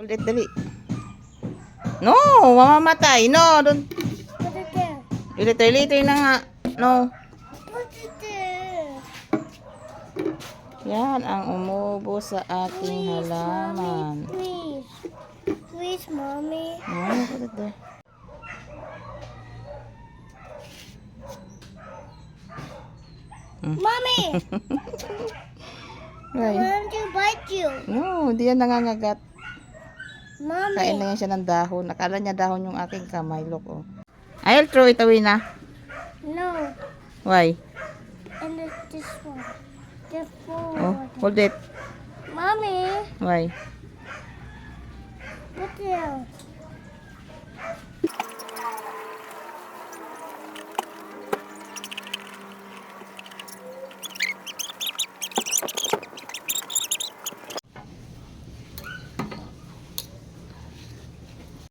Ulit, dali. No, mamamatay. No, don't. Put it there. Later, later na nga. No. Put it there. Yan ang umubo sa aking halaman. Please. Please, Mommy. No, put it there. Mommy! I Right. want to bite you. No, hindi yan nangangagat. Kain Mommy. lang yan siya ng dahon. Nakala niya dahon yung aking kamay. Look, oh. I'll throw it away na. No. Why? And this one. The full Oh, one. hold it. Mommy. Why? Put it down.